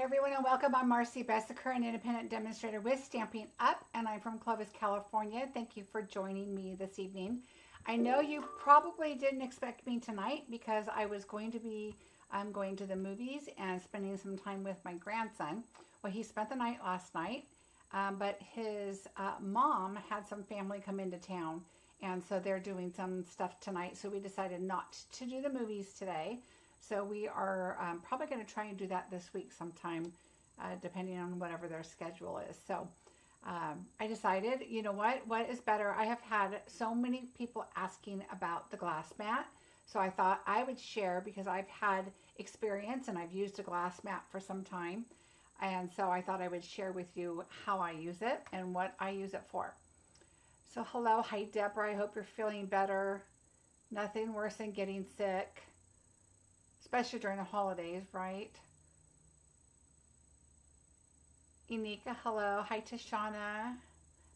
everyone, and welcome. I'm Marcie Besecker, an independent demonstrator with Stampin Up, and I'm from Clovis, California. Thank you for joining me this evening. I know you probably didn't expect me tonight because I was going to be going to the movies and spending some time with my grandson. Well, he spent the night last night, but his mom had some family come into town, and so they're doing some stuff tonight, so we decided not to do the movies today. So we are probably going to try and do that this week sometime, depending on whatever their schedule is. So I decided, you know what is better? I have had so many people asking about the glass mat. So I thought I would share because I've had experience and I've used a glass mat for some time. And so I thought I would share with you how I use it and what I use it for. So hello, hi Deborah, I hope you're feeling better. Nothing worse than getting sick, especially during the holidays, right? Inika, hello. Hi, Tashana.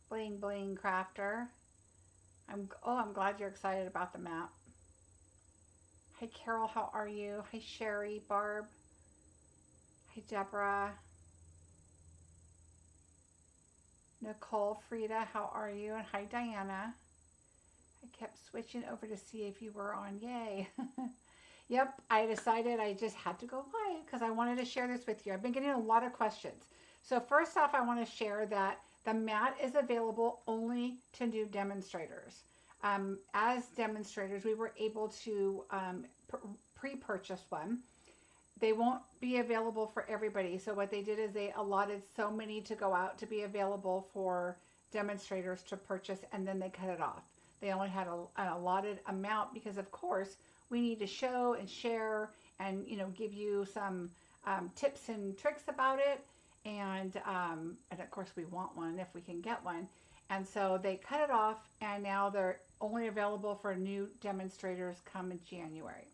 Bling Bling Crafter. I'm glad you're excited about the map. Hi, Carol, how are you? Hi, Sherry, Barb. Hi, Deborah. Nicole, Frida, how are you? And hi, Diana. I kept switching over to see if you were on. Yay. Yep, I decided I just had to go live because I wanted to share this with you. I've been getting a lot of questions. So first off, I want to share that the mat is available only to new demonstrators. As demonstrators, we were able to pre-purchase one. They won't be available for everybody. So what they did is they allotted so many to go out to be available for demonstrators to purchase, and then they cut it off. They only had an allotted amount because, of course, we need to show and share and, you know, give you some tips and tricks about it. And of course we want one if we can get one. And so they cut it off, and now they're only available for new demonstrators come in January.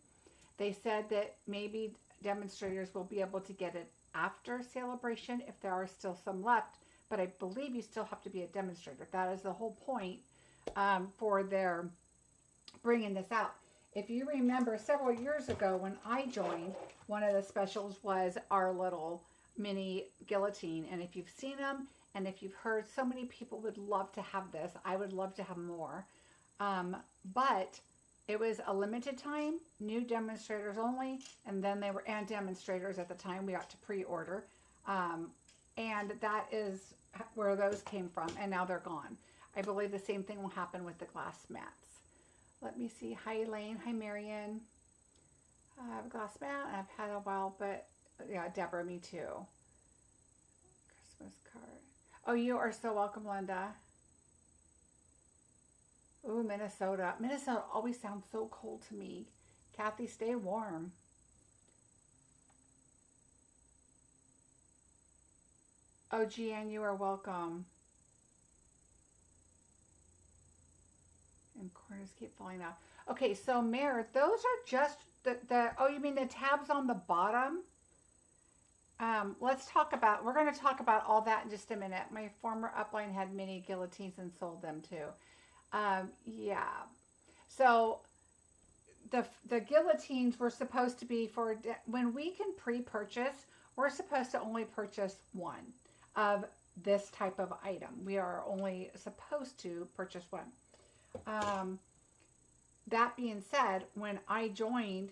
They said that maybe demonstrators will be able to get it after Sale-a-bration if there are still some left, but I believe you still have to be a demonstrator. That is the whole point for their bringing this out. If you remember several years ago when I joined, one of the specials was our little mini guillotine. And if you've seen them and if you've heard, so many people would love to have this. I would love to have more. But it was a limited time, new demonstrators only, and then they were and demonstrators at the time we got to pre-order. And that is where those came from, and now they're gone. I believe the same thing will happen with the glass mats. Let me see. Hi, Elaine. Hi, Marion. I have a glass mat. I've had a while, but yeah, Deborah, me too. Christmas card. Oh, you are so welcome, Linda. Ooh, Minnesota. Minnesota always sounds so cold to me. Kathy, stay warm. Oh, Jeanne, you are welcome. And corners keep falling off. Okay, so Mare, those are just oh, you mean the tabs on the bottom? Let's talk about, we're going to talk about all that in just a minute. My former upline had mini guillotines and sold them too. Yeah. So the guillotines were supposed to be for, when we can pre-purchase, we're supposed to only purchase one of this type of item. We are only supposed to purchase one. That being said, when I joined,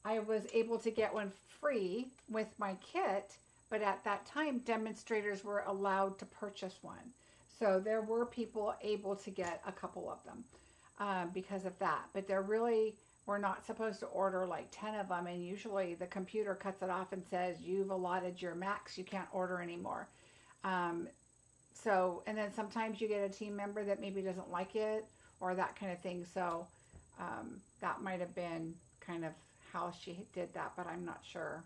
I was able to get one free with my kit, but at that time, demonstrators were allowed to purchase one. So there were people able to get a couple of them because of that. But we're not supposed to order like 10 of them, and usually the computer cuts it off and says, you've allotted your max, you can't order anymore. And then sometimes you get a team member that maybe doesn't like it, or that kind of thing. So that might have been kind of how she did that, but I'm not sure.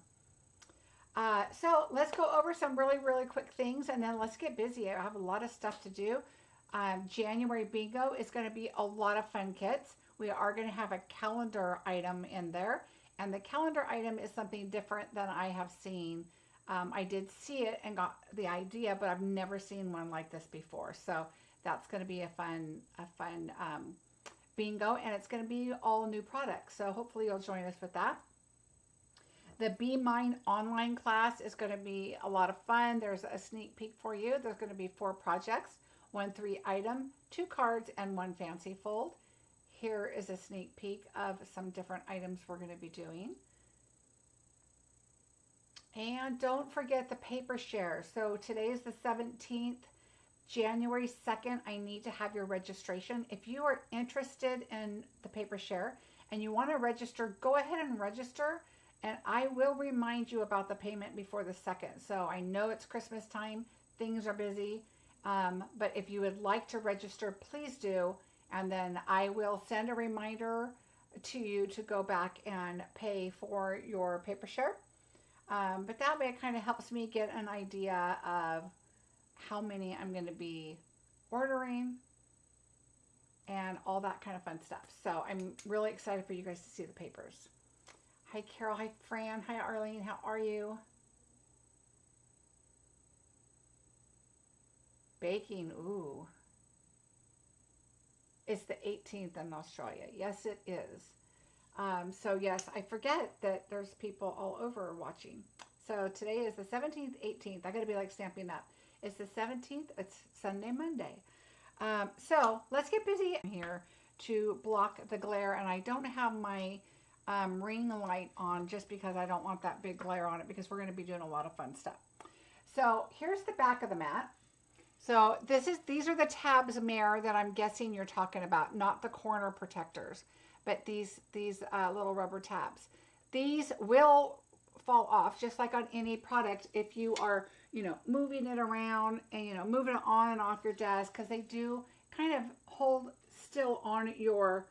So let's go over some really, really quick things, and then let's get busy. I have a lot of stuff to do. January bingo is going to be a lot of fun kits. We are going to have a calendar item in there, and the calendar item is something different than I have seen. I did see it and got the idea, but I've never seen one like this before. So that's going to be a fun bingo, and it's going to be all new products. So hopefully you'll join us with that. The Be Mine online class is going to be a lot of fun. There's a sneak peek for you. There's going to be 4 projects, 1 3-item, 2 cards, and 1 fancy fold. Here is a sneak peek of some different items we're going to be doing. And don't forget the paper share. So today is the 17th. January 2nd, I need to have your registration. If you are interested in the paper share and you want to register, go ahead and register, and I will remind you about the payment before the 2nd. So I know it's Christmas time, things are busy, but if you would like to register, please do, and then I will send a reminder to you to go back and pay for your paper share. But that way it kind of helps me get an idea of how many I'm going to be ordering and all that kind of fun stuff. So I'm really excited for you guys to see the papers. Hi Carol, hi Fran, hi Arlene, how are you? Baking, ooh. It's the 18th in Australia. Yes, it is. So yes, I forget that there's people all over watching. So today is the 17th, 18th. I got to be like Stampin' Up. It's the 17th. It's Sunday, Monday. So let's get busy here to block the glare. And I don't have my ring light on just because I don't want that big glare on it, because we're going to be doing a lot of fun stuff. So here's the back of the mat. So these are the tabs, Mare, that I'm guessing you're talking about, not the corner protectors, but these little rubber tabs. These will fall off just like on any product if you are, moving it around and, moving it on and off your desk, because they do kind of hold still on your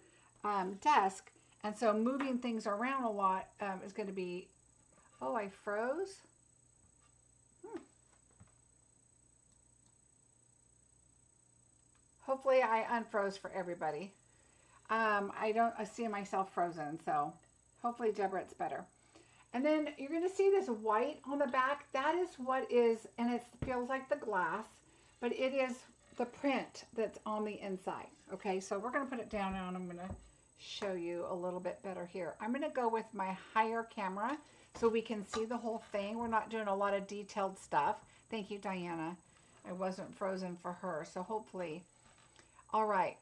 desk. And so moving things around a lot is going to be, oh, I froze. Hopefully I unfroze for everybody. I don't see myself frozen, so hopefully, Deborah, it's better. And then you're going to see this white on the back. That is what is, and it feels like the glass, but it is the print that's on the inside. Okay, so we're going to put it down now, and I'm going to show you a little bit better here. I'm going to go with my higher camera so we can see the whole thing. We're not doing a lot of detailed stuff. Thank you, Diana. I wasn't frozen for her, so hopefully. All right.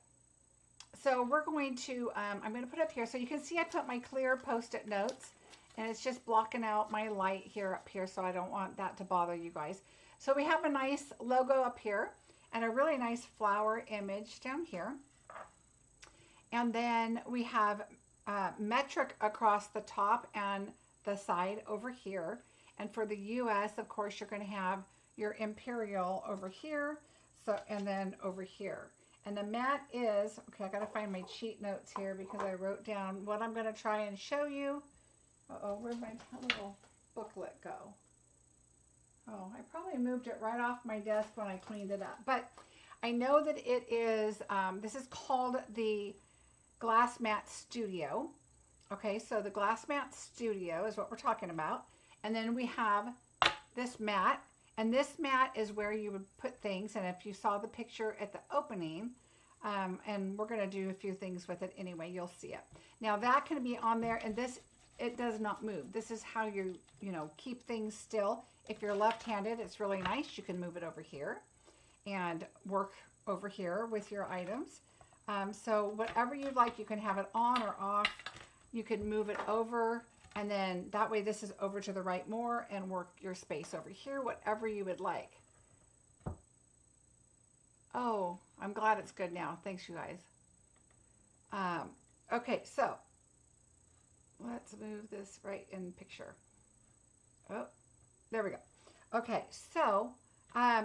So we're going to, I'm going to put up here. So you can see I put my clear Post-it notes, and it's just blocking out my light here up here, so I don't want that to bother you guys. So we have a nice logo up here and a really nice flower image down here. And then we have metric across the top and the side over here. And for the US, of course, you're going to have your imperial over here, so, and then over here. And the mat is, okay, I got to find my cheat notes here because I wrote down what I'm going to try and show you. Uh-oh, where'd my little booklet go? Oh, I probably moved it right off my desk when I cleaned it up. But I know that it is, this is called the Glass Mat Studio. Okay, so the Glass Mat Studio is what we're talking about. And then we have this mat. And this mat is where you would put things. And if you saw the picture at the opening, and we're going to do a few things with it anyway, you'll see it. Now that can be on there, and this, it does not move. This is how you keep things still. If you're left-handed, it's really nice. You can move it over here and work over here with your items. So whatever you'd like, you can have it on or off. You can move it over, and then that way this is over to the right more, and work your space over here, whatever you would like. Oh, I'm glad it's good now. Thanks, you guys. Okay, so let's move this right in picture. Oh, there we go. Okay, so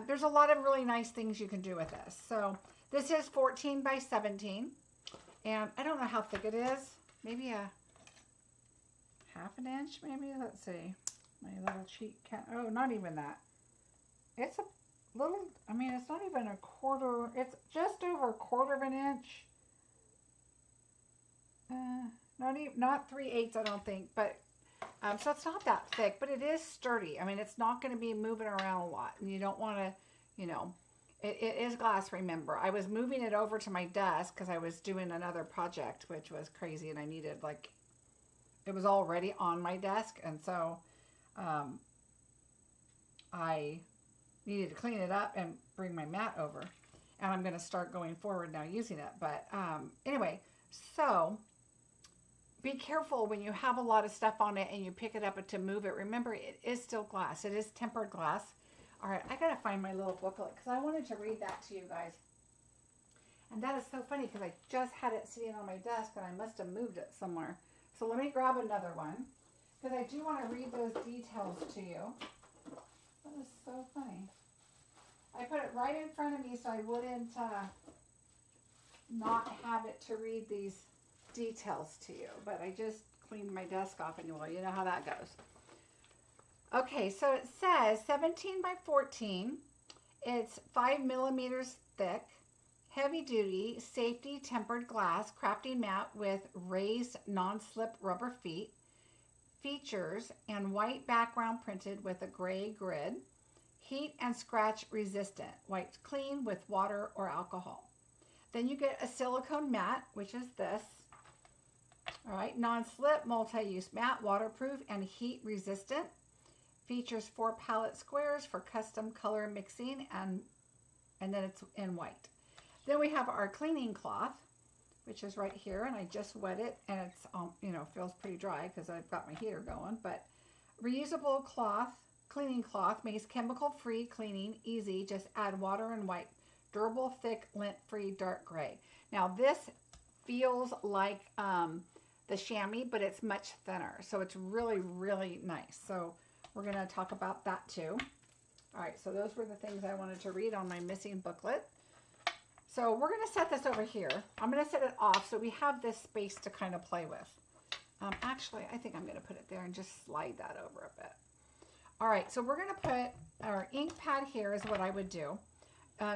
there's a lot of really nice things you can do with this. So this is 14 by 17, and I don't know how thick it is. Maybe a half an inch, maybe. Let's see. My little cheat cat. Oh, not even that. It's a little, I mean, it's not even a quarter. It's just over a quarter of an inch. Not 3/8, I don't think, but so it's not that thick, but it is sturdy. I mean, it's not going to be moving around a lot, and you don't want to, it is glass, remember. I was moving it over to my desk because I was doing another project, which was crazy, and I needed like it was already on my desk, and so I needed to clean it up and bring my mat over. And I'm going to start going forward now using it. But anyway, so be careful when you have a lot of stuff on it and you pick it up to move it. Remember, it is still glass. It is tempered glass. All right, I got to find my little booklet because I wanted to read that to you guys. And that is so funny because I just had it sitting on my desk and I must have moved it somewhere. So let me grab another one because I do want to read those details to you. That is so funny. I put it right in front of me so I wouldn't not have it to read these details to you. But I just cleaned my desk off and well, you know how that goes. Okay, so it says 17 by 14. It's 5 millimeters thick, heavy duty, safety tempered glass crafting mat with raised non-slip rubber feet, features and white background printed with a gray grid, heat and scratch resistant, wiped clean with water or alcohol. Then you get a silicone mat, which is this. All right, non-slip multi-use mat, waterproof and heat resistant. Features 4 palette squares for custom color mixing, and then it's in white. Then we have our cleaning cloth, which is right here, and I just wet it, and it's you know, feels pretty dry because I've got my heater going. But reusable cloth, cleaning cloth, makes chemical-free cleaning easy. Just add water and wipe. Durable, thick, lint-free, dark gray. Now this feels like the chamois, but it's much thinner, so it's really, really nice. So we're going to talk about that too. All right, so those were the things I wanted to read on my missing booklet. So we're going to set this over here. I'm going to set it off so we have this space to kind of play with. Actually, I think I'm going to put it there and just slide that over a bit. All right, so we're going to put our ink pad here is what I would do.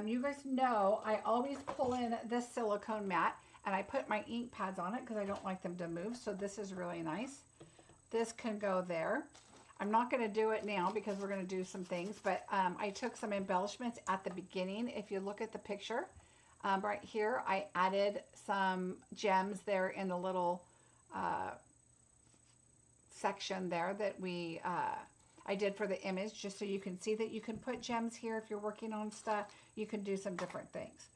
You guys know I always pull in this silicone mat and I put my ink pads on it because I don't like them to move. So this is really nice. This can go there. I'm not going to do it now because we're going to do some things, but I took some embellishments at the beginning. If you look at the picture right here, I added some gems there in the little section there that I did for the image, just so you can see that you can put gems here if you're working on stuff. You can do some different things.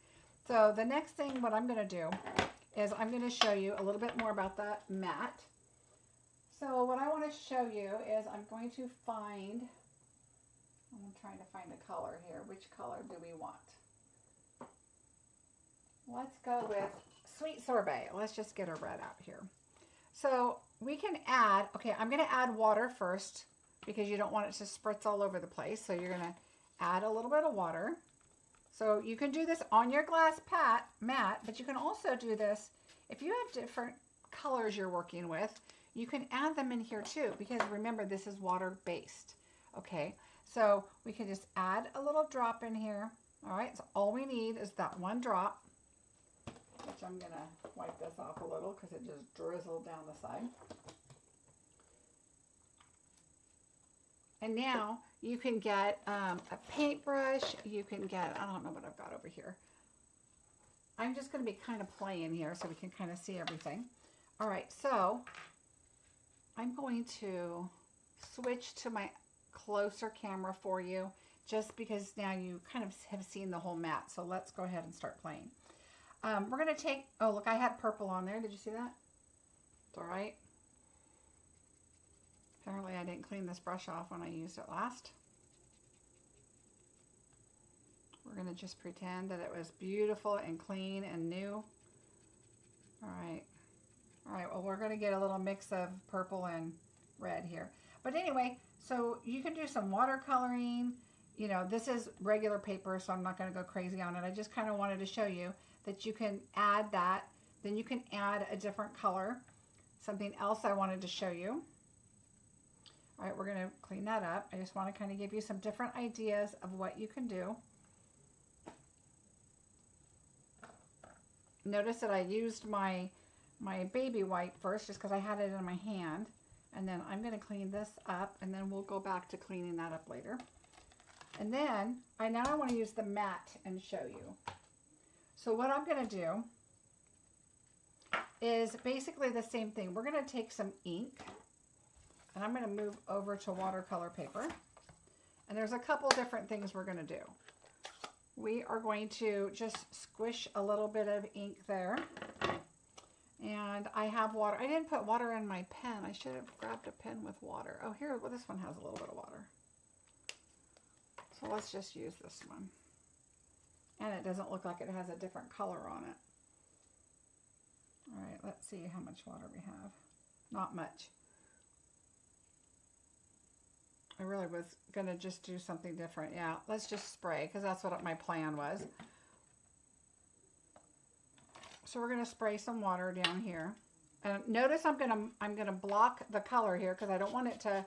So the next thing, what I'm going to do is I'm going to show you a little bit more about the mat. So what I want to show you is I'm going to find, I'm trying to find a color here. Which color do we want? Let's go with Sweet Sorbet. Let's just get a red out here. So we can add, okay, I'm going to add water first because you don't want it to spritz all over the place. So you're going to add a little bit of water. So you can do this on your glass mat, but you can also do this if you have different colors you're working with. You can add them in here too, because remember, this is water-based. Okay, so we can just add a little drop in here. All right, so all we need is that one drop, which I'm gonna wipe this off a little because it just drizzled down the side. And now you can get a paintbrush. You can get, I don't know what I've got over here. I'm just gonna be kind of playing here so we can kind of see everything. All right, so I'm going to switch to my closer camera for you just because now you kind of have seen the whole mat. So let's go ahead and start playing. We're going to take, oh look, I had purple on there. Did you see that? It's all right. Apparently I didn't clean this brush off when I used it last. We're going to just pretend that it was beautiful and clean and new. All right. All right, well, we're going to get a little mix of purple and red here. But anyway, so you can do some watercoloring. You know, this is regular paper, so I'm not going to go crazy on it. I just kind of wanted to show you that you can add that. Then you can add a different color. Something else I wanted to show you. All right, we're going to clean that up. I just want to kind of give you some different ideas of what you can do. Notice that I used my baby white first just because I had it in my hand, and then I'm going to clean this up, and then we'll go back to cleaning that up later. And then now I want to use the matte and show you. So what I'm going to do is basically the same thing. We're going to take some ink, and I'm going to move over to watercolor paper. And there's a couple different things we're going to do. We are going to just squish a little bit of ink there. And I have water. I didn't put water in my pen. I should have grabbed a pen with water. Oh, here, well, this one has a little bit of water. So let's just use this one. And it doesn't look like it has a different color on it. All right, let's see how much water we have. Not much. I really was going to just do something different. Yeah, let's just spray because that's what my plan was. So we're going to spray some water down here. And notice I'm going to block the color here because I don't want it to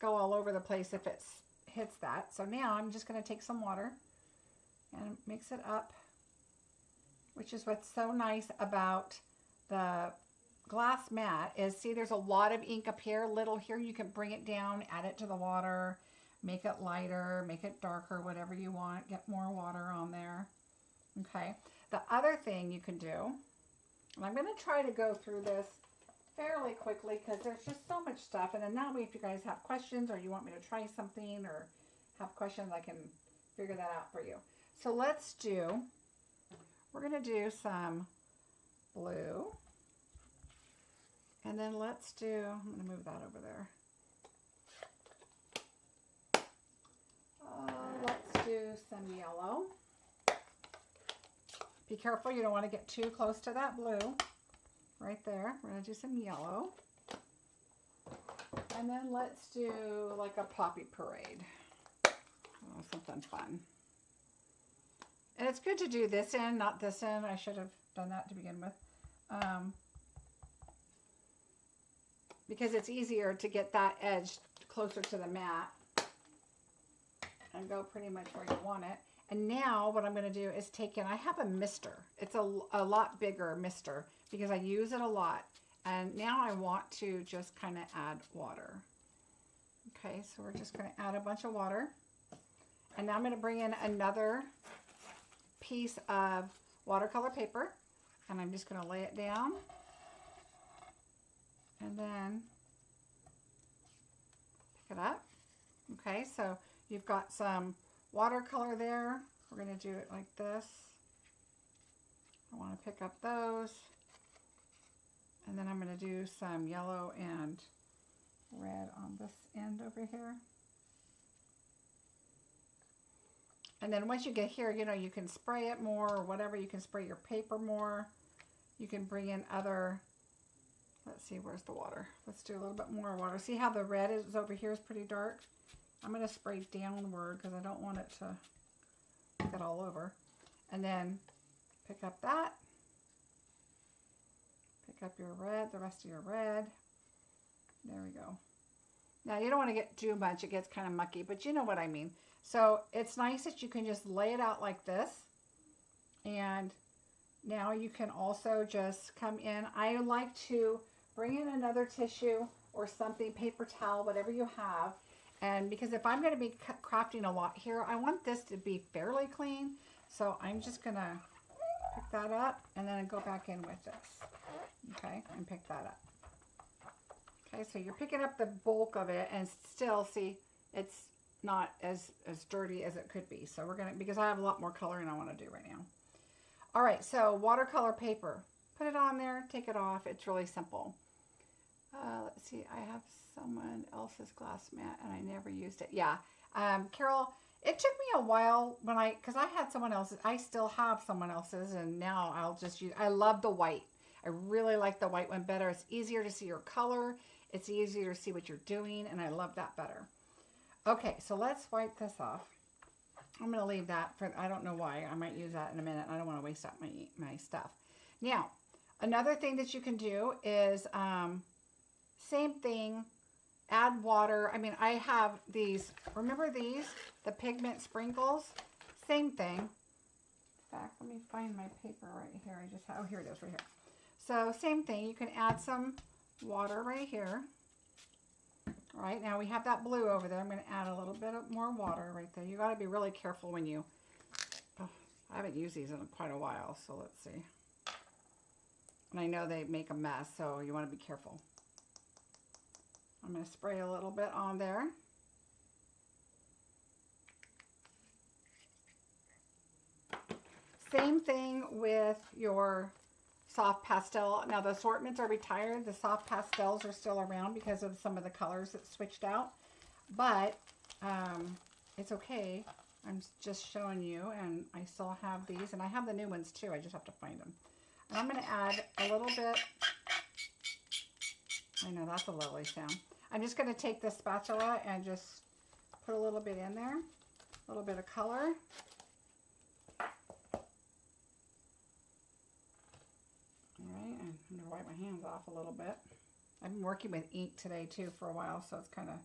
go all over the place if it hits that. So now I'm just going to take some water and mix it up, which is what's so nice about the glass mat is, see, there's a lot of ink up here, little here. You can bring it down, add it to the water, make it lighter, make it darker, whatever you want, get more water on there. Okay. The other thing you can do, and I'm going to try to go through this fairly quickly because there's just so much stuff. And then that way, if you guys have questions or you want me to try something or have questions, I can figure that out for you. So let's do, we're going to do some blue. And then let's do, I'm going to move that over there. Let's do some yellow. Be careful, you don't want to get too close to that blue. Right there. We're going to do some yellow. And then let's do like a poppy parade. Oh, something fun. And it's good to do this end, not this end. I should have done that to begin with. Because it's easier to get that edge closer to the mat and go pretty much where you want it. And now what I'm going to do is take in, I have a mister. It's a lot bigger mister because I use it a lot. And now I want to just kind of add water. Okay, so we're just going to add a bunch of water. And now I'm going to bring in another piece of watercolor paper. And I'm just going to lay it down. And then pick it up. Okay, so you've got some watercolor there. We're going to do it like this. I want to pick up those. And then I'm going to do some yellow and red on this end over here. And then once you get here, you know, you can spray it more or whatever. You can spray your paper more. You can bring in other, let's see, where's the water? Let's do a little bit more water. See how the red is over here is pretty dark? I'm going to spray downward because I don't want it to get all over. And then pick up that. Pick up your red, the rest of your red. There we go. Now you don't want to get too much. It gets kind of mucky, but you know what I mean. So it's nice that you can just lay it out like this. And now you can also just come in. I like to bring in another tissue or something, paper towel, whatever you have. And because if I'm going to be crafting a lot here, I want this to be fairly clean. So I'm just going to pick that up and then go back in with this. Okay, and pick that up. Okay, so you're picking up the bulk of it and still see it's not as dirty as it could be. So we're going to, because I have a lot more coloring I want to do right now. All right, so watercolor paper. Put it on there, take it off. It's really simple. Let's see, I have someone else's glass mat and I never used it. Yeah, Carol, it took me a while when because I had someone else's. I still have someone else's and now I'll just use, I love the white. I really like the white one better. It's easier to see your color. It's easier to see what you're doing and I love that better. Okay, so let's wipe this off. I'm going to leave that for, I don't know why. I might use that in a minute. I don't want to waste up my stuff. Now, another thing that you can do is, same thing, add water. I mean, I have these, remember these? The pigment sprinkles? Same thing. In fact, let me find my paper right here. I just have, oh, here it is right here. So, same thing. You can add some water right here. All right, now we have that blue over there. I'm going to add a little bit of more water right there. You got to be really careful when you, oh, I haven't used these in quite a while, so let's see. And I know they make a mess, so you want to be careful. I'm going to spray a little bit on there. Same thing with your soft pastel. Now the assortments are retired. The soft pastels are still around because of some of the colors that switched out. But it's okay. I'm just showing you, and I still have these, and I have the new ones too. I just have to find them. And I'm going to add a little bit. I know that's a lovely sound. I'm just going to take this spatula and just put a little bit in there, a little bit of color. All right, and I'm going to wipe my hands off a little bit. I've been working with ink today too for a while, so it's kind of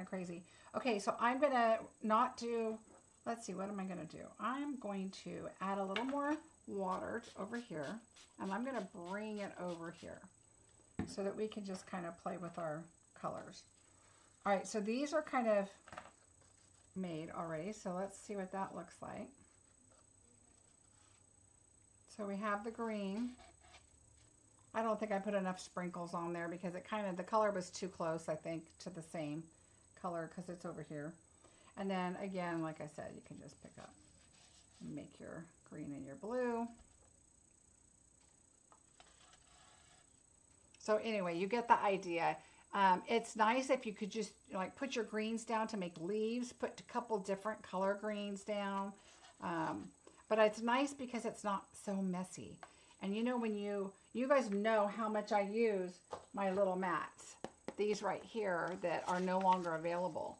crazy. Okay, so I'm going to not do, let's see, what am I going to do? I'm going to add a little more water over here, and I'm going to bring it over here so that we can just kind of play with our colors. All right, so these are kind of made already, so let's see what that looks like. So we have the green. I don't think I put enough sprinkles on there because it kind of, the color was too close, I think, to the same color because it's over here. And then again, like I said, you can just pick up and make your green and your blue. So anyway, you get the idea. It's nice if you could just like put your greens down to make leaves, put a couple different color greens down. But it's nice because it's not so messy. And you know, when you guys know how much I use my little mats, these right here that are no longer available.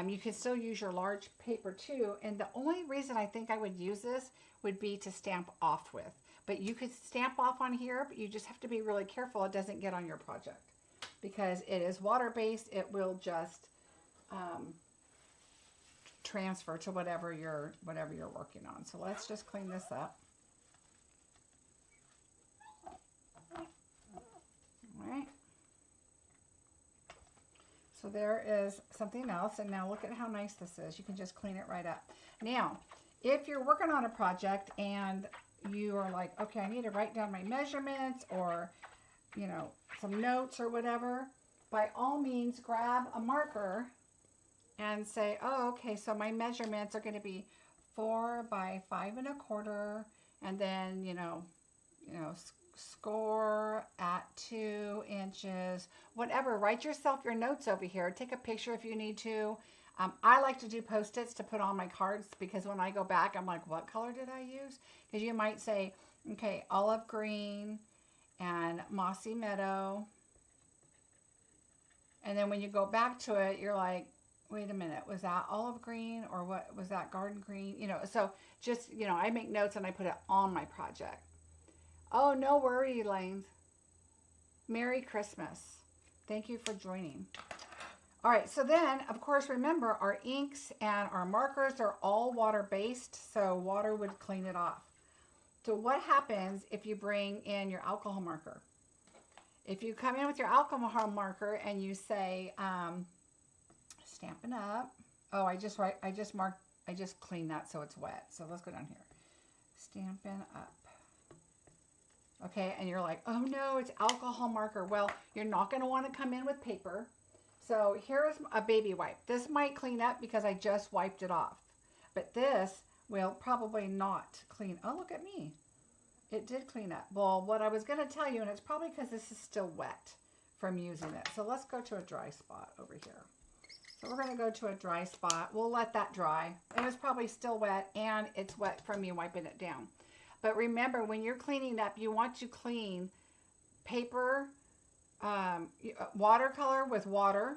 You can still use your large paper too. And the only reason I think I would use this would be to stamp off with. But you could stamp off on here, but you just have to be really careful it doesn't get on your project. Because it is water-based, it will just transfer to whatever you're working on. So let's just clean this up. All right. So there is something else, and now look at how nice this is. You can just clean it right up. Now, if you're working on a project and you are like, okay, I need to write down my measurements or, you know, some notes or whatever, by all means, grab a marker and say, oh, okay, so my measurements are going to be 4 by 5 1/4, and then, you know, score at 2 inches, whatever. Write yourself your notes over here. Take a picture if you need to. I like to do Post-its to put on my cards because when I go back, I'm like, what color did I use? Because you might say, okay, olive green and mossy meadow. And then when you go back to it, you're like, wait a minute, was that olive green or what was that garden green? You know, so just, you know, I make notes and I put it on my project. Oh, no worry, Elaine. Merry Christmas. Thank you for joining. All right, so then, of course, remember our inks and our markers are all water-based, so water would clean it off. So what happens if you bring in your alcohol marker? If you come in with your alcohol marker and you say, Stampin' Up. Oh, I just cleaned that so it's wet. So let's go down here. Stampin' Up. Okay, and you're like, oh no, it's alcohol marker. Well, you're not going to want to come in with paper. So here's a baby wipe. This might clean up because I just wiped it off. But this will probably not clean. Oh, look at me. It did clean up. Well, what I was going to tell you, and it's probably because this is still wet from using it. So let's go to a dry spot over here. So we're going to go to a dry spot. We'll let that dry. It was probably still wet, and it's wet from me wiping it down. But remember, when you're cleaning up, you want to clean paper, watercolor with water,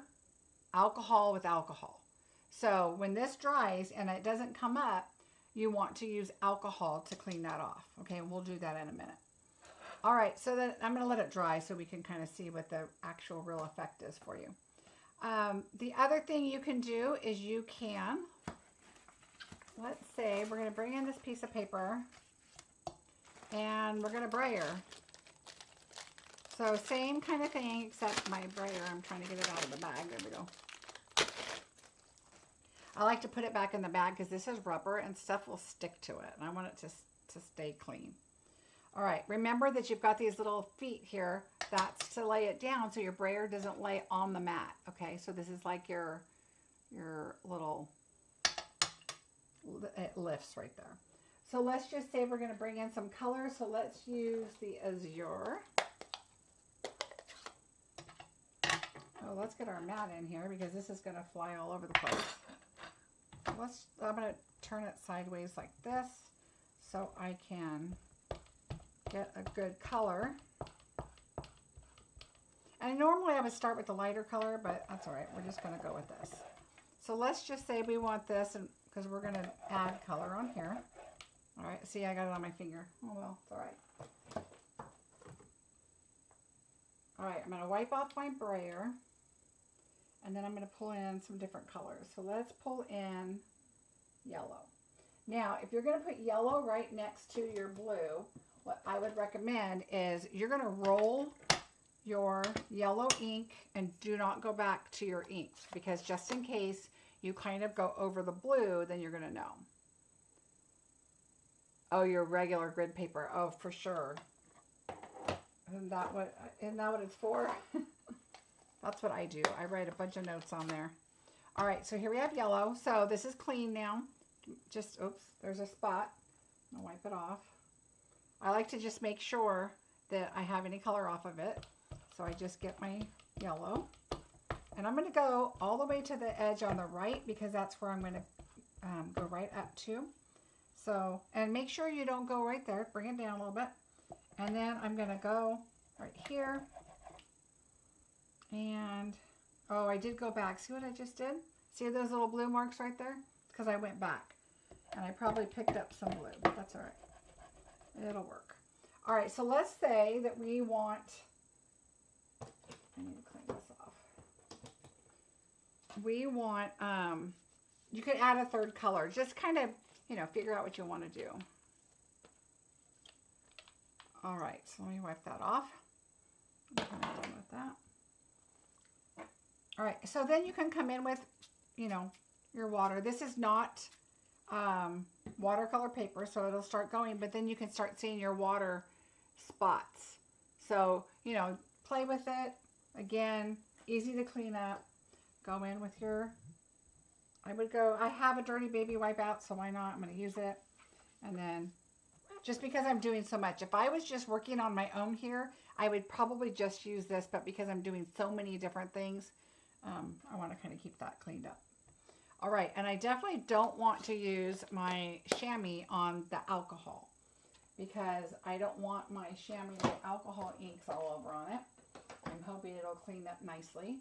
alcohol with alcohol. So when this dries and it doesn't come up, you want to use alcohol to clean that off. Okay, we'll do that in a minute. All right, so then I'm going to let it dry so we can kind of see what the actual real effect is for you. The other thing you can do is you can, let's say we're going to bring in this piece of paper and we're going to brayer. So same kind of thing, except my brayer, I'm trying to get it out of the bag. There we go. I like to put it back in the bag because this is rubber and stuff will stick to it. And I want it to stay clean. All right, remember that you've got these little feet here. That's to lay it down so your brayer doesn't lay on the mat. Okay, so this is like your little, it lifts right there. So let's just say we're going to bring in some color. So let's use the azure. Oh, let's get our mat in here because this is going to fly all over the place. I'm going to turn it sideways like this so I can get a good color. And normally I would start with the lighter color, but that's all right. We're just going to go with this. So let's just say we want this, and because we're going to add color on here. All right, see, I got it on my finger. Oh, well, it's all right. All right, I'm going to wipe off my brayer, and then I'm going to pull in some different colors. So let's pull in yellow. Now, if you're going to put yellow right next to your blue, what I would recommend is you're going to roll your yellow ink and do not go back to your ink, because just in case you kind of go over the blue, then you're going to know. Oh, your regular grid paper. Oh, for sure. Isn't that what it's for? That's what I do. I write a bunch of notes on there. All right, so here we have yellow. So this is clean now. Just, oops, there's a spot. I'll wipe it off. I like to just make sure that I have any color off of it. So I just get my yellow. And I'm going to go all the way to the edge on the right, because that's where I'm going to go right up to. So, and make sure you don't go right there. Bring it down a little bit. And then I'm going to go right here. And, oh, I did go back. See what I just did? See those little blue marks right there? It's because I went back. And I probably picked up some blue, but that's all right. It'll work. All right, so let's say that we want, I need to clean this off. We want, you could add a third color. Just kind of, you know, figure out what you want to do. All right, so let me wipe that off. I'm kind of done with that. All right, so then you can come in with, you know, your water. This is not watercolor paper, so it'll start going, but then you can start seeing your water spots. So, you know, play with it. Again, easy to clean up. Go in with your, I have a Dirty Baby wipe out, so why not? I'm going to use it. And then, just because I'm doing so much, if I was just working on my own here, I would probably just use this, but because I'm doing so many different things, I want to kind of keep that cleaned up. All right, and I definitely don't want to use my chamois on the alcohol, because I don't want my chamois alcohol inks all over on it. I'm hoping it'll clean up nicely.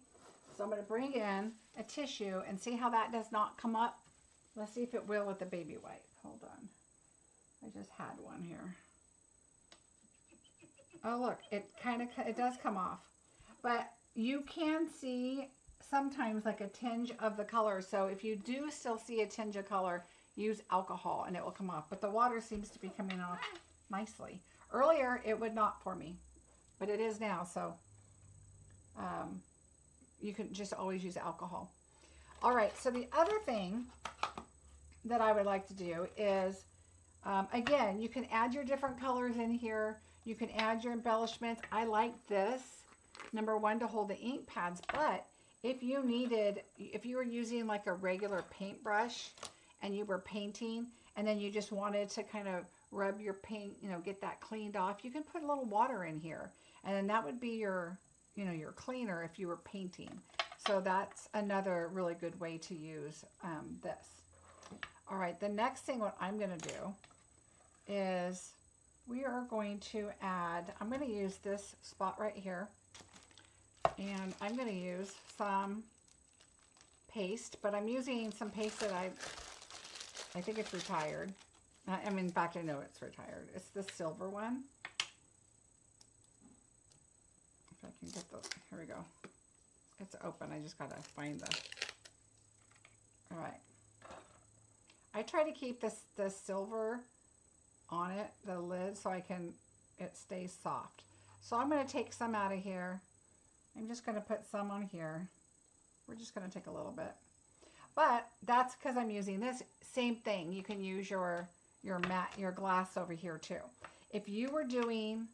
So I'm going to bring in a tissue and see how that does not come up. Let's see if it will with the baby wipe. Hold on. I just had one here. Oh, look, it does come off. But you can see sometimes like a tinge of the color. So if you do still see a tinge of color, use alcohol and it will come off. But the water seems to be coming off nicely. Earlier, it would not for me, but it is now. So you can just always use alcohol. All right, so the other thing that I would like to do is, again, you can add your different colors in here. You can add your embellishments. I like this, number one, to hold the ink pads, but if you were using like a regular paintbrush and you were painting and then you just wanted to kind of rub your paint, you know, get that cleaned off, you can put a little water in here, and then that would be your, you know, your cleaner if you were painting. So that's another really good way to use this. All right, the next thing what I'm going to do is we are going to add, I'm going to use this spot right here, and I'm going to use some paste, but I'm using some paste that I think it's retired. I mean, in fact, I know it's retired. It's the silver one. If I can get the, here we go. It's open. I just got to find the, all right. I try to keep this silver on it, the lid, so it stays soft. So I'm going to take some out of here. I'm just going to put some on here. We're just going to take a little bit. But that's because I'm using this. Same thing. You can use your glass over here too. If you were doing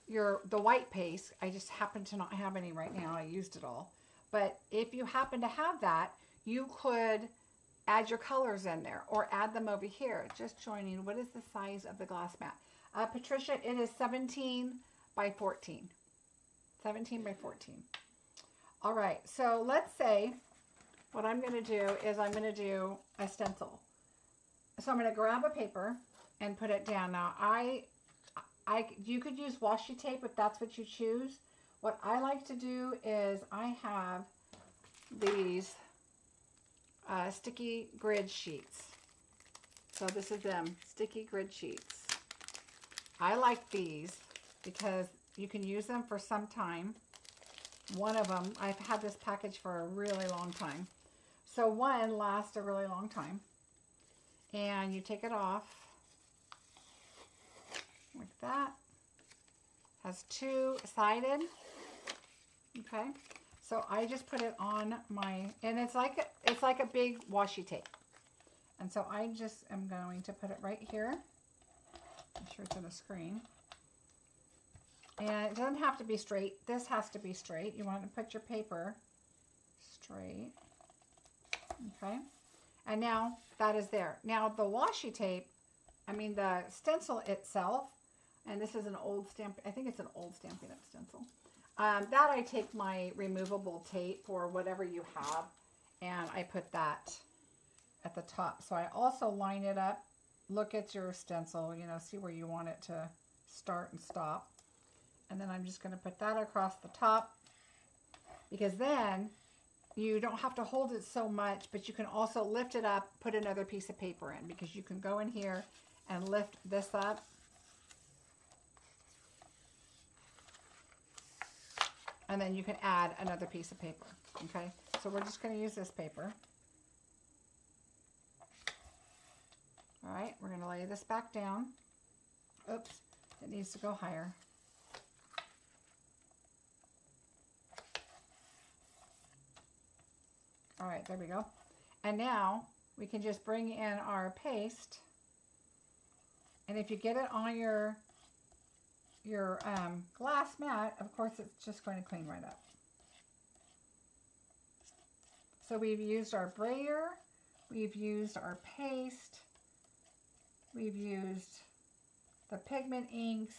the white paste, I just happen to not have any right now. I used it all. But if you happen to have that, you could add your colors in there or add them over here. Just joining. What is the size of the glass mat? Patricia, it is 17 by 14. 17 by 14. All right, so let's say what I'm going to do is I'm going to do a stencil. So I'm going to grab a paper and put it down. Now, you could use washi tape if that's what you choose. What I like to do is I have these sticky grid sheets. So this is them, sticky grid sheets. I like these because you can use them for some time. One of them, I've had this package for a really long time. So one lasts a really long time. And you take it off like that. Has two-sided. Okay. So I just put it on my, and it's like a big washi tape. And so I just am going to put it right here. Make sure it's on the screen. And it doesn't have to be straight. This has to be straight. You want to put your paper straight. Okay. And now that is there. Now the washi tape, the stencil itself, and this is an old stamp, I think it's an old Stampin' Up stencil. That I take my removable tape or whatever you have, and I put that at the top. So I also line it up, look at your stencil, see where you want it to start and stop. And then I'm just going to put that across the top, because then you don't have to hold it so much, but you can also lift it up, put another piece of paper in, because you can go in here and lift this up. And then you can add another piece of paper. Okay, so we're just going to use this paper. All right, we're going to lay this back down. Oops, it needs to go higher. All right, there we go. And now we can just bring in our paste. And if you get it on your glass mat, of course, it's just going to clean right up. So we've used our brayer, we've used our paste, we've used the pigment inks,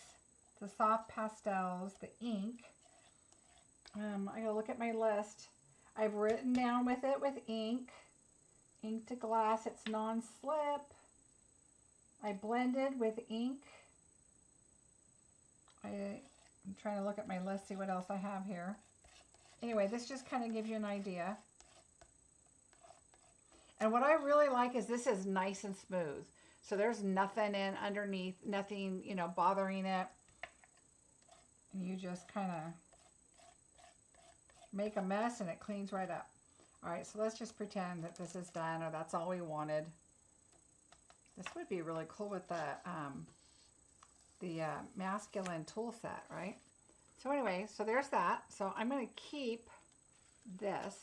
the soft pastels, the ink. I gotta look at my list. I've written down with it with ink to glass, it's non-slip. I blended with ink. I'm trying to look at my list, see what else I have here. Anyway, this just kind of gives you an idea. And what I really like is this is nice and smooth. So there's nothing in underneath, nothing, bothering it. And you just kind of make a mess and it cleans right up. All right, so let's just pretend that this is done, or that's all we wanted. This would be really cool with the masculine tool set, right? So anyway, so there's that. So I'm going to keep this.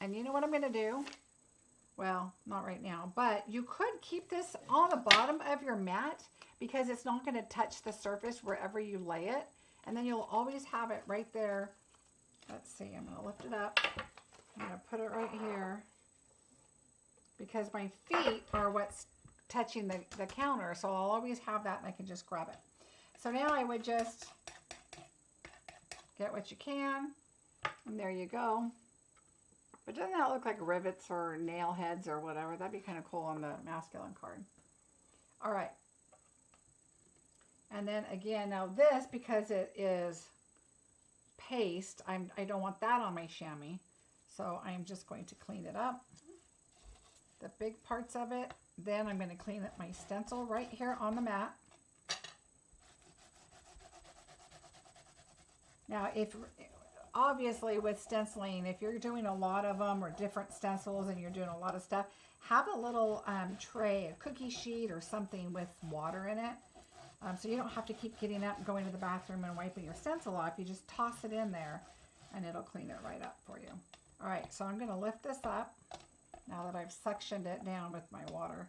And you know what I'm going to do? Well, not right now, but you could keep this on the bottom of your mat because it's not going to touch the surface wherever you lay it. And then you'll always have it right there. Let's see, I'm going to lift it up. I'm going to put it right here because my feet are what's touching the counter. So I'll always have that and I can just grab it. So now I would just get what you can. And there you go. But doesn't that look like rivets or nail heads or whatever? That'd be kind of cool on the masculine card. All right. And then again, now this, because it is paste, I don't want that on my chamois. So I'm just going to clean it up. The big parts of it. Then I'm going to clean up my stencil right here on the mat. Now, obviously with stenciling, if you're doing a lot of them or different stencils and you're doing a lot of stuff, have a little tray, a cookie sheet or something with water in it. So you don't have to keep getting up and going to the bathroom and wiping your stencil off. You just toss it in there and it'll clean it right up for you. All right, so I'm going to lift this up now that I've suctioned it down with my water.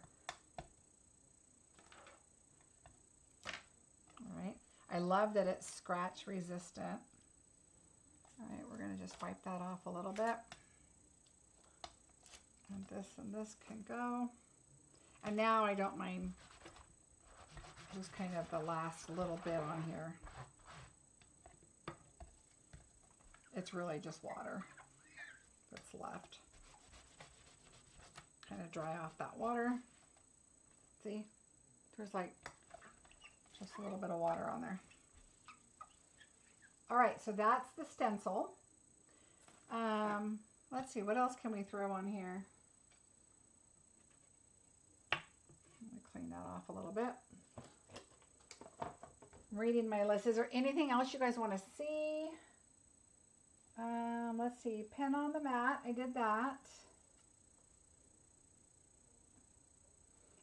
I love that it's scratch resistant. All right, we're going to just wipe that off a little bit. And this can go. And now I don't mind just kind of the last little bit on here. It's really just water that's left. Kind of dry off that water. See, there's like just a little bit of water on there. All right, so that's the stencil. Let's see, what else can we throw on here? Let me clean that off a little bit. I'm reading my list. Is there anything else you guys want to see? Let's see, pen on the mat. I did that.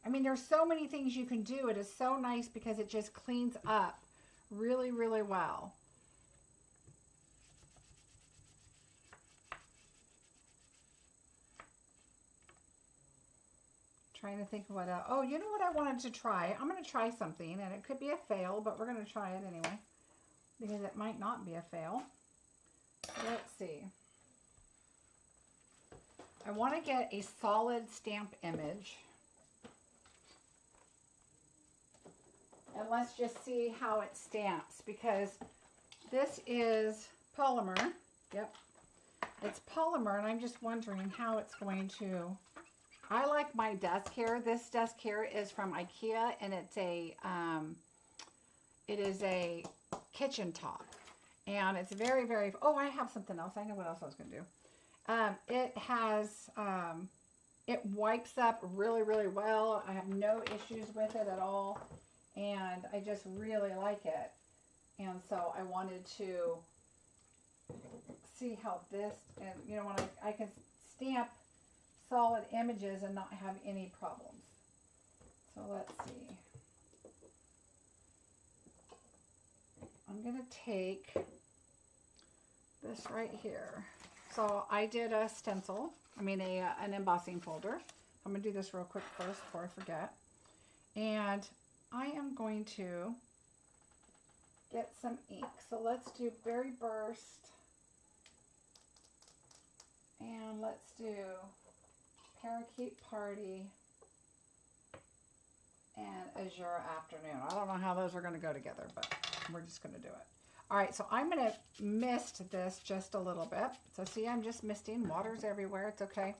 I mean, there's so many things you can do. It is so nice because it just cleans up really, really well. Trying to think of what else. Oh, you know what I wanted to try? I'm going to try something, and it could be a fail, but we're going to try it anyway because it might not be a fail. Let's see. I want to get a solid stamp image. And let's just see how it stamps, because this is polymer. Yep. It's polymer, and I'm just wondering how it's going to... I like my desk here. This desk here is from IKEA, and it's a, it is a kitchen top. And it's very, very... Oh, I have something else. I know what else I was going to do. It has... it wipes up really, really well. I have no issues with it at all. And I just really like it. And so I wanted to see how this... And, you know, when I can stamp solid images and not have any problems. So let's see. I'm going to take this right here. So I did a stencil, an embossing folder. I'm going to do this real quick first before I forget. And I am going to get some ink. So let's do Berry Burst. And let's do Parakeet Party and Azure Afternoon. I don't know how those are going to go together, but we're just going to do it. All right, so I'm going to mist this just a little bit. So see, I'm just misting. Water's everywhere. It's okay.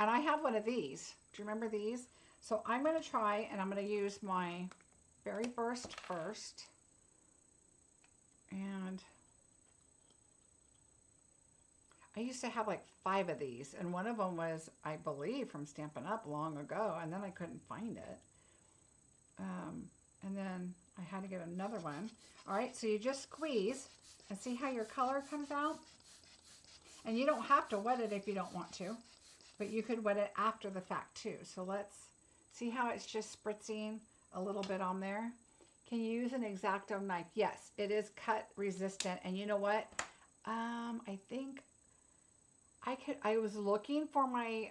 And I have one of these. Do you remember these? So I'm going to try, and I'm going to use my Berry Burst first. And I used to have like 5 of these, and one of them was, I believe, from Stampin' Up long ago, and then I couldn't find it. And then I had to get another one. All right, so you just squeeze and see how your color comes out. And you don't have to wet it if you don't want to, but you could wet it after the fact too. So let's see how it's just spritzing a little bit on there. Can you use an X-Acto knife? Yes, it is cut resistant. And you know what? I think I was looking for my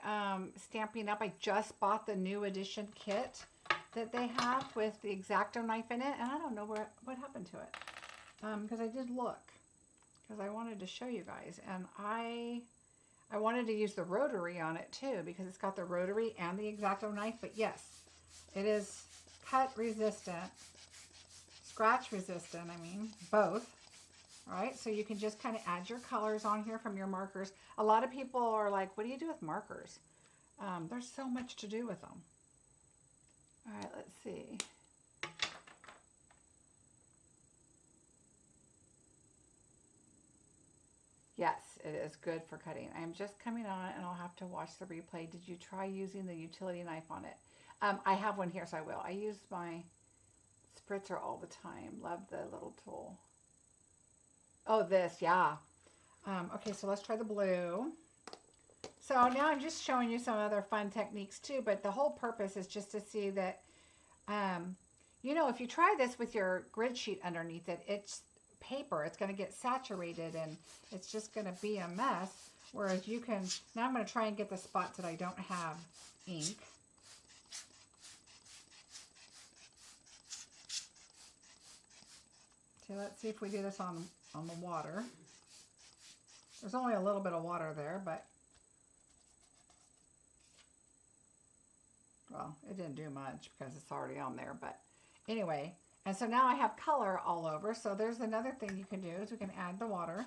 Stampin' Up. I just bought the new edition kit that they have with the X-Acto knife in it, and I don't know what happened to it, because I did look, because I wanted to show you guys, and I wanted to use the rotary on it too, because it's got the rotary and the X-Acto knife. But yes, it is cut resistant, scratch resistant, both. All right, so you can just kind of add your colors on here from your markers. A lot of people are like, what do you do with markers? There's so much to do with them. All right, let's see. Yes, it is good for cutting. I'm just coming on and I'll have to watch the replay. Did you try using the utility knife on it? I have one here, so I will. I use my spritzer all the time. Love the little tool. Oh, this, yeah. Okay, so let's try the blue. So now I'm just showing you some other fun techniques too, but the whole purpose is just to see that, you know, if you try this with your grid sheet underneath it, it's paper. It's going to get saturated and it's just going to be a mess. Whereas you can, now I'm going to try and get the spots that I don't have ink. So let's see if we do this on the water. There's only a little bit of water there, but well, it didn't do much because it's already on there, but anyway. And so now I have color all over. So there's another thing you can do is we can add the water.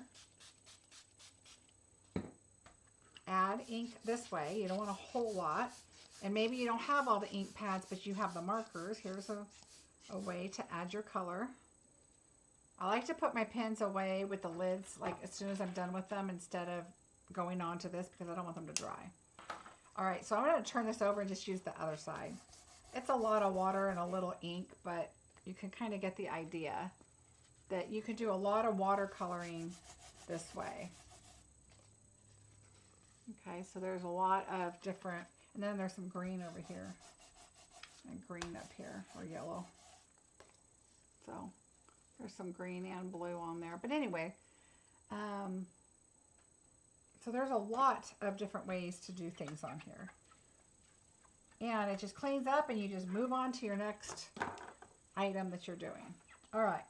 Add ink this way. You don't want a whole lot. And maybe you don't have all the ink pads, but you have the markers. Here's a way to add your color. I like to put my pens away with the lids like as soon as I'm done with them instead of going on to this because I don't want them to dry. All right, so I'm going to turn this over and just use the other side. It's a lot of water and a little ink, but you can kind of get the idea that you can do a lot of watercoloring this way. Okay, so there's a lot of different, and then there's some green over here and green up here, or yellow. So there's some green and blue on there. But anyway, so there's a lot of different ways to do things on here. And it just cleans up and you just move on to your next item that you're doing. All right.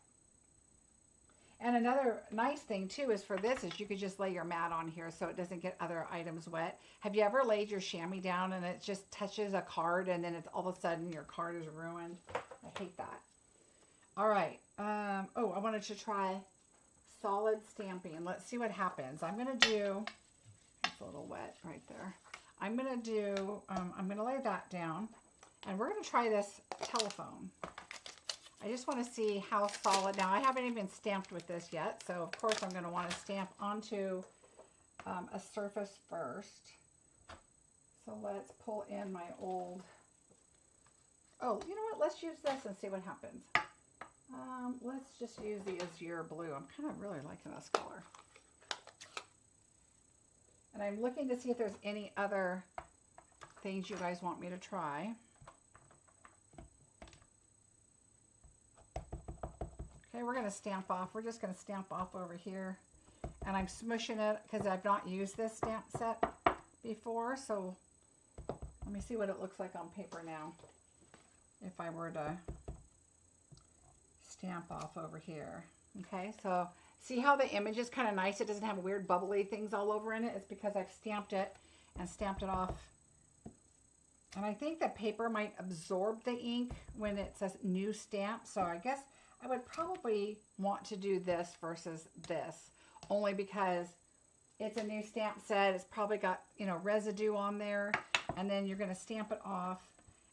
And another nice thing too is for this is you could just lay your mat on here so it doesn't get other items wet. Have you ever laid your chamois down and it just touches a card and then it's all of a sudden your card is ruined? I hate that. All right. Oh, I wanted to try solid stamping. Let's see what happens. I'm going to do, it's a little wet right there. I'm going to lay that down and we're going to try this telephone. I just want to see how solid. Now, I haven't even stamped with this yet, so of course I'm going to want to stamp onto a surface first. So let's pull in my old, oh, you know what? Let's use this and see what happens. Let's just use the Azure Blue. I'm kind of really liking this color. And I'm looking to see if there's any other things you guys want me to try. Okay, we're going to stamp off. We're just going to stamp off over here. And I'm smushing it because I've not used this stamp set before. So let me see what it looks like on paper now. If I were to stamp off over here. Okay, so see how the image is kind of nice? It doesn't have weird bubbly things all over in it. It's because I've stamped it and stamped it off. And I think the paper might absorb the ink when it says new stamp. So I guess I would probably want to do this versus this, only because it's a new stamp set. It's probably got, you know, residue on there, and then you're going to stamp it off.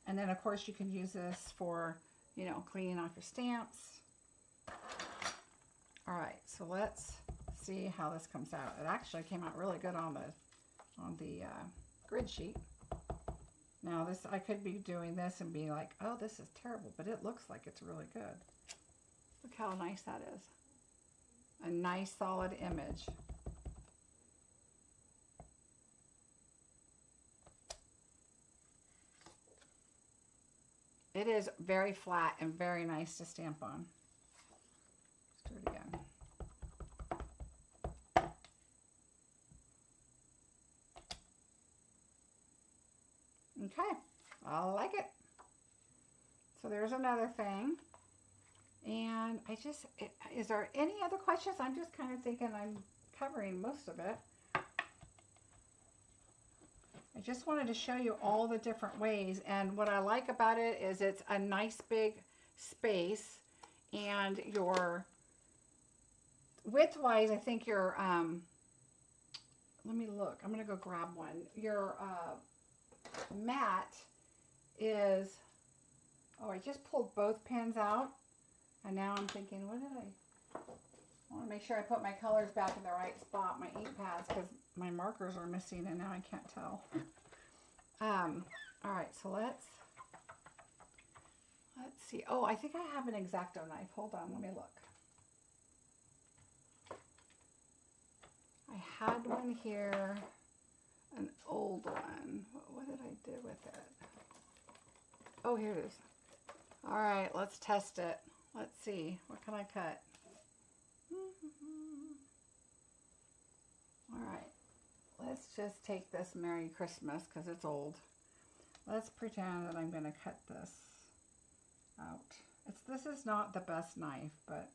And then, of course, you can use this for, you know, cleaning off your stamps. All right, so let's see how this comes out. It actually came out really good on the grid sheet. Now, this, I could be doing this and being like, oh, this is terrible, but it looks like it's really good. Look how nice that is. A nice solid image. It is very flat and very nice to stamp on. Let's do it again. Okay, I like it. So there's another thing. And I just, is there any other questions? I'm just kind of thinking I'm covering most of it. I just wanted to show you all the different ways. And what I like about it is it's a nice big space. And your width-wise, I think your, let me look. I'm going to go grab one. Your mat is, oh, I just pulled both pins out. And now I'm thinking, what did I want to make sure I put my colors back in the right spot, my ink pads, because my markers are missing and now I can't tell. All right, so let's see. Oh, I think I have an X-Acto knife. Hold on, let me look. I had one here, an old one. What did I do with it? Oh, here it is. All right, let's test it. Let's see, what can I cut? All right, let's just take this Merry Christmas because it's old. Let's pretend that I'm going to cut this out. This is not the best knife, but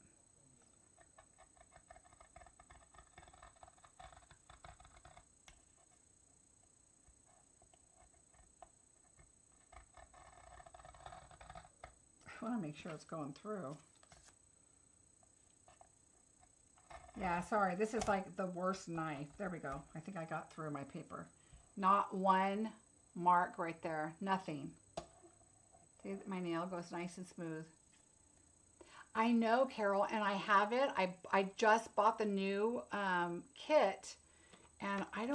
I want to make sure it's going through. Yeah, sorry, this is like the worst knife. There we go. I think I got through my paper. Not one mark right there. Nothing. See, my nail goes nice and smooth. I know, Carol, and I have it. I just bought the new kit, and I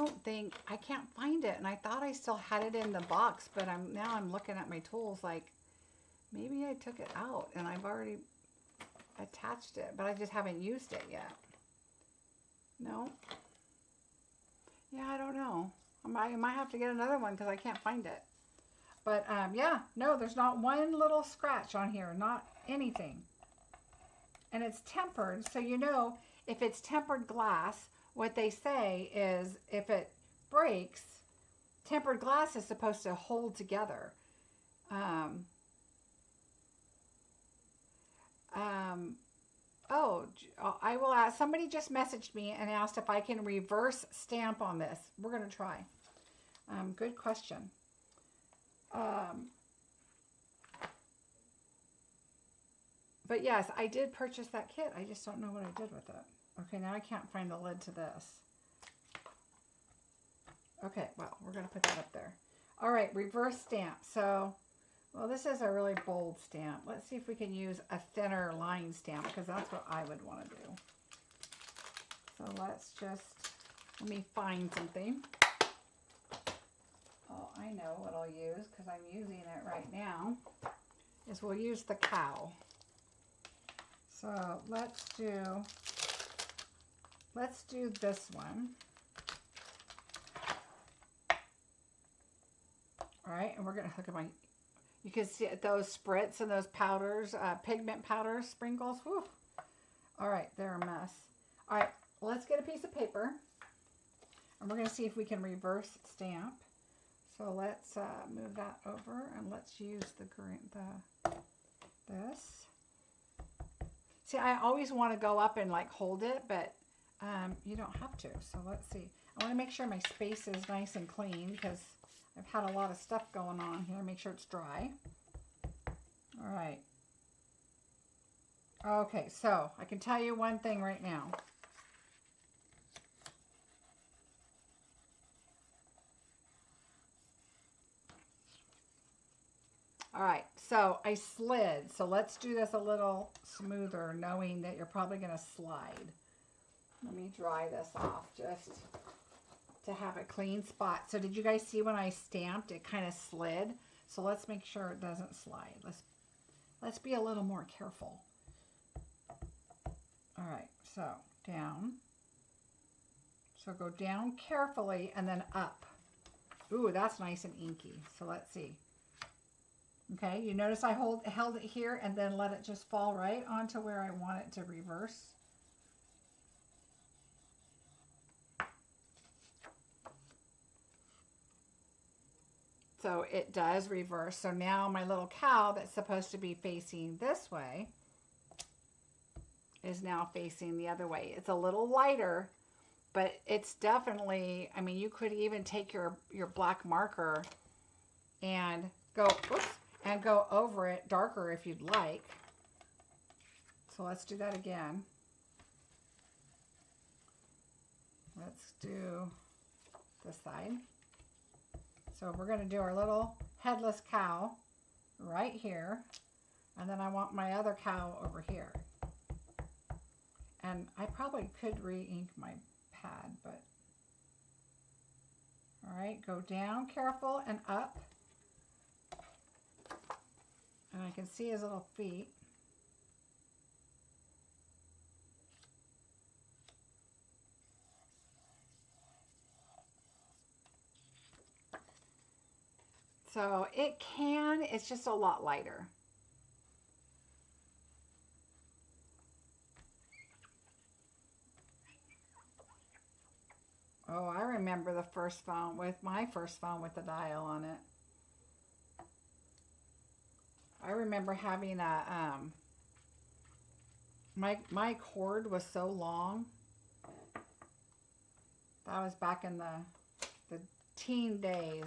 can't find it. And I thought I still had it in the box, but now I'm looking at my tools like maybe I took it out and I've already attached it, but I just haven't used it yet. No. Yeah, I don't know. I might have to get another one because I can't find it. But yeah, no, there's not one little scratch on here, not anything. And it's tempered, so you know if it's tempered glass, what they say is if it breaks, tempered glass is supposed to hold together. Oh, I will ask. Somebody just messaged me and asked if I can reverse stamp on this. We're going to try. Good question. But yes, I did purchase that kit. I just don't know what I did with it. Okay, now I can't find the lid to this. Okay, well, we're going to put that up there. All right, reverse stamp. So, well, this is a really bold stamp. Let's see if we can use a thinner line stamp because that's what I would want to do. So let me find something. Oh, I know what I'll use because I'm using it right now. Is we'll use the cow. So let's do this one. All right, and we're gonna look at my. You can see those spritz and those powders, pigment powder sprinkles. Whew. All right, they're a mess. All right, let's get a piece of paper, and we're gonna see if we can reverse stamp. So let's move that over, and let's use this. See, I always want to go up and like hold it, but you don't have to. So let's see. I want to make sure my space is nice and clean because I've had a lot of stuff going on here. Make sure it's dry. All right. Okay, so I can tell you one thing right now. All right, so I slid. So let's do this a little smoother, knowing that you're probably going to slide. Let me dry this off just to have a clean spot. So did you guys see when I stamped, it kind of slid? So let's make sure it doesn't slide. Let's be a little more careful. All right, so down. So go down carefully and then up. Ooh, that's nice and inky. So let's see. Okay, you notice I held it here and then let it just fall right onto where I want it to reverse. So it does reverse. So now my little cow that's supposed to be facing this way is now facing the other way. It's a little lighter, but it's definitely, I mean, you could even take your black marker and go, oops, and go over it darker if you'd like. So let's do that again. Let's do this side. So we're going to do our little headless cow right here. And then I want my other cow over here. And I probably could re-ink my pad, but all right, go down careful and up. And I can see his little feet. So it's just a lot lighter. Oh, I remember the first phone with the dial on it. I remember having a, my cord was so long. That was back in the teen days.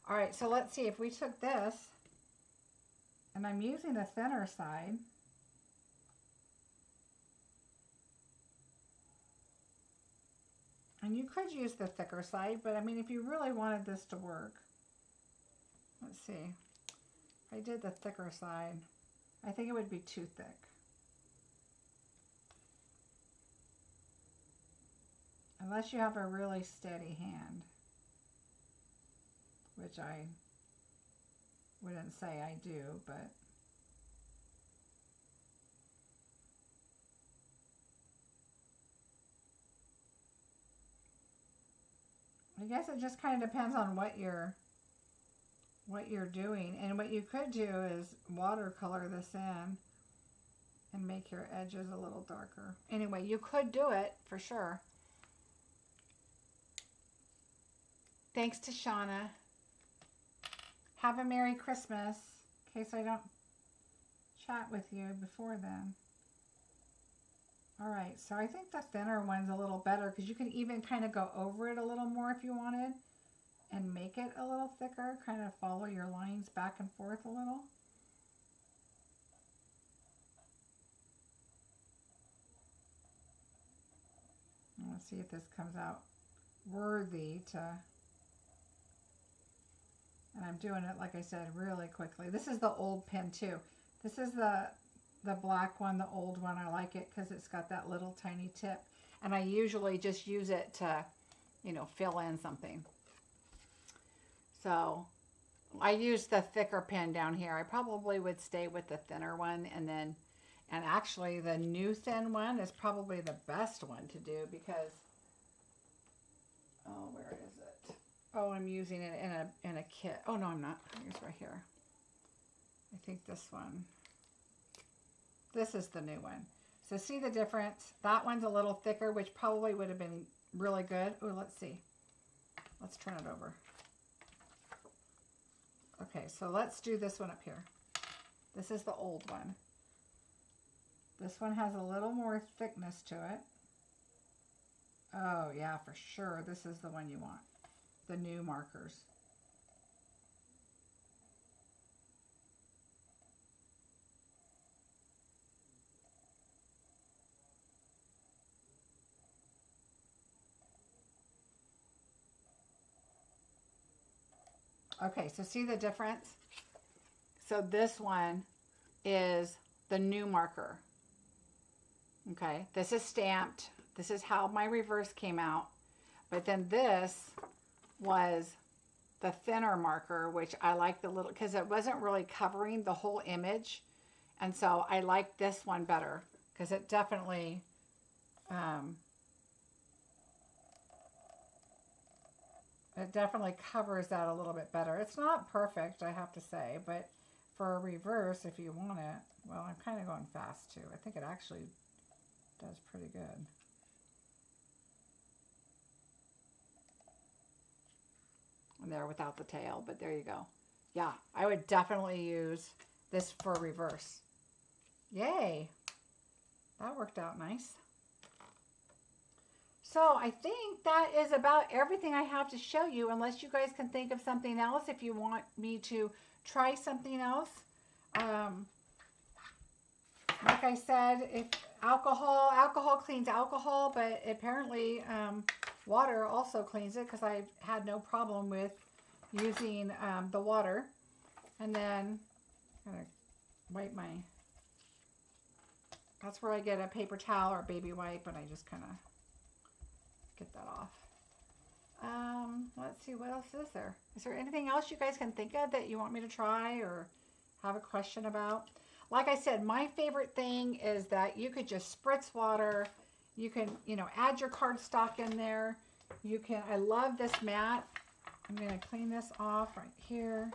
All right, so let's see if we took this And I'm using the thinner side. And you could use the thicker side, but I mean, if you really wanted this to work, let's see. If I did the thicker side, I think it would be too thick. Unless you have a really steady hand, which I wouldn't say I do, but I guess it just kind of depends on what you're doing. And what you could do is watercolor this in and make your edges a little darker. Anyway, you could do it for sure. Thanks to Shauna. Have a Merry Christmas, in case I don't chat with you before then. All right, so I think the thinner one's a little better because you can even kind of go over it a little more if you wanted and make it a little thicker, kind of follow your lines back and forth a little. Let's see if this comes out worthy to, and I'm doing it, like I said, really quickly. This is the old pen too. This is the black one, the old one. I like it because it's got that little tiny tip. And I usually just use it to, you know, fill in something. So I use the thicker pen down here. I probably would stay with the thinner one, and actually the new thin one is probably the best one to do because, oh, where is it? Oh, I'm using it in a kit. Oh no, I'm not. It's right here. I think this one. This is the new one. So see the difference? That one's a little thicker, which probably would have been really good. Oh, let's see. Let's turn it over. Okay, so let's do this one up here. This is the old one. This one has a little more thickness to it. Oh yeah, for sure. This is the one you want. The new markers. Okay, so see the difference? So this one is the new marker. Okay, this is stamped. This is how my reverse came out. But then this was the thinner marker, which I like the little, because it wasn't really covering the whole image. And so I like this one better because it definitely, covers that a little bit better. It's not perfect, I have to say, but for a reverse, if you want it, well, I'm kind of going fast too. I think it actually does pretty good. And there without the tail, but there you go. Yeah, I would definitely use this for reverse. Yay! That worked out nice. So I think that is about everything I have to show you, unless you guys can think of something else if you want me to try something else. Like I said, if alcohol cleans alcohol, but apparently water also cleans it because I've had no problem with using the water. And then I'm going to wipe my, that's where I get a paper towel or baby wipe, and I just kind of get that off. Let's see, what else is there? Is there anything else you guys can think of that you want me to try or have a question about? Like I said, my favorite thing is that you could just spritz water. You can, you know, add your cardstock in there. You can, I love this mat. I'm going to clean this off right here.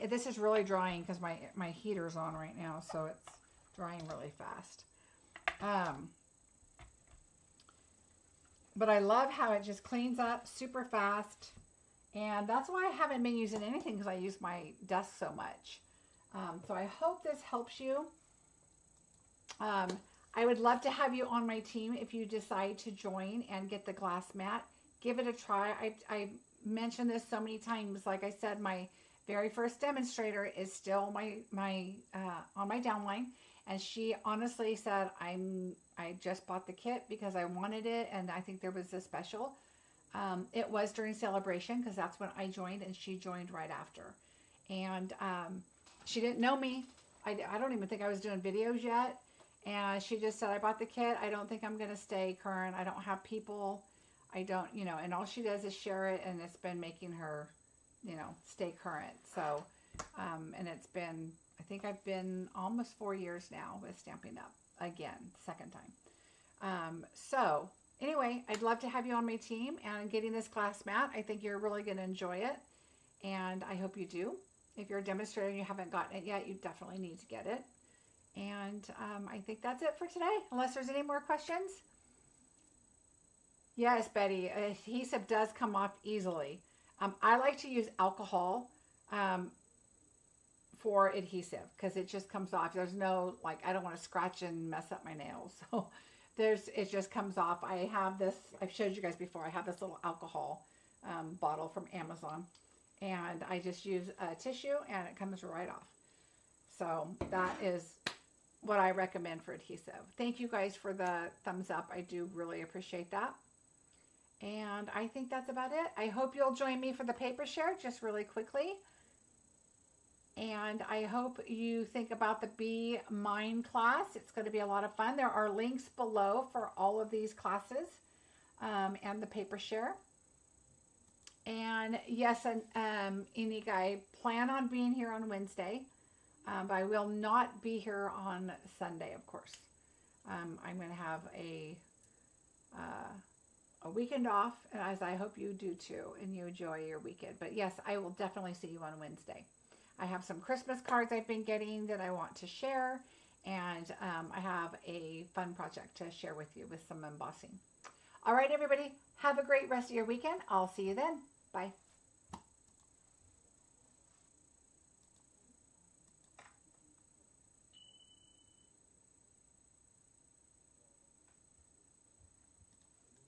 This is really drying because my heater's on right now, so it's drying really fast. But I love how it just cleans up super fast. And that's why I haven't been using anything, because I use my desk so much. So I hope this helps you. I would love to have you on my team if you decide to join and get the glass mat. Give it a try. I mentioned this so many times. Like I said, my very first demonstrator is still on my downline, and she honestly said, I just bought the kit because I wanted it, and I think there was a special. It was during Sale-a-bration because that's when I joined, and she joined right after. And she didn't know me. I don't even think I was doing videos yet. And she just said, I bought the kit. I don't think I'm going to stay current. I don't have people. I don't, and all she does is share it, and it's been making her, stay current. So, and it's been, I think I've been almost 4 years now with Stampin' Up. Again, second time. So anyway, I'd love to have you on my team and getting this glass mat. I think you're really going to enjoy it, and I hope you do. If you're a demonstrator and you haven't gotten it yet, you definitely need to get it. And I think that's it for today, unless there's any more questions. Yes, Betty, adhesive does come off easily. I like to use alcohol for adhesive because it just comes off. There's no, I don't want to scratch and mess up my nails. So it just comes off. I have this, I've showed you guys before, I have this little alcohol bottle from Amazon, and I just use a tissue and it comes right off. So that is what I recommend for adhesive. Thank you guys for the thumbs up. I do really appreciate that. And I think that's about it. I hope you'll join me for the paper share just really quickly. And I hope you think about the Be Mine class. It's going to be a lot of fun. There are links below for all of these classes and the paper share. And yes, and Enique, I plan on being here on Wednesday. But I will not be here on Sunday, of course. I'm going to have a weekend off, as I hope you do too, and you enjoy your weekend. But yes, I will definitely see you on Wednesday. I have some Christmas cards I've been getting that I want to share, and I have a fun project to share with you with some embossing. All right, everybody, have a great rest of your weekend. I'll see you then. Bye.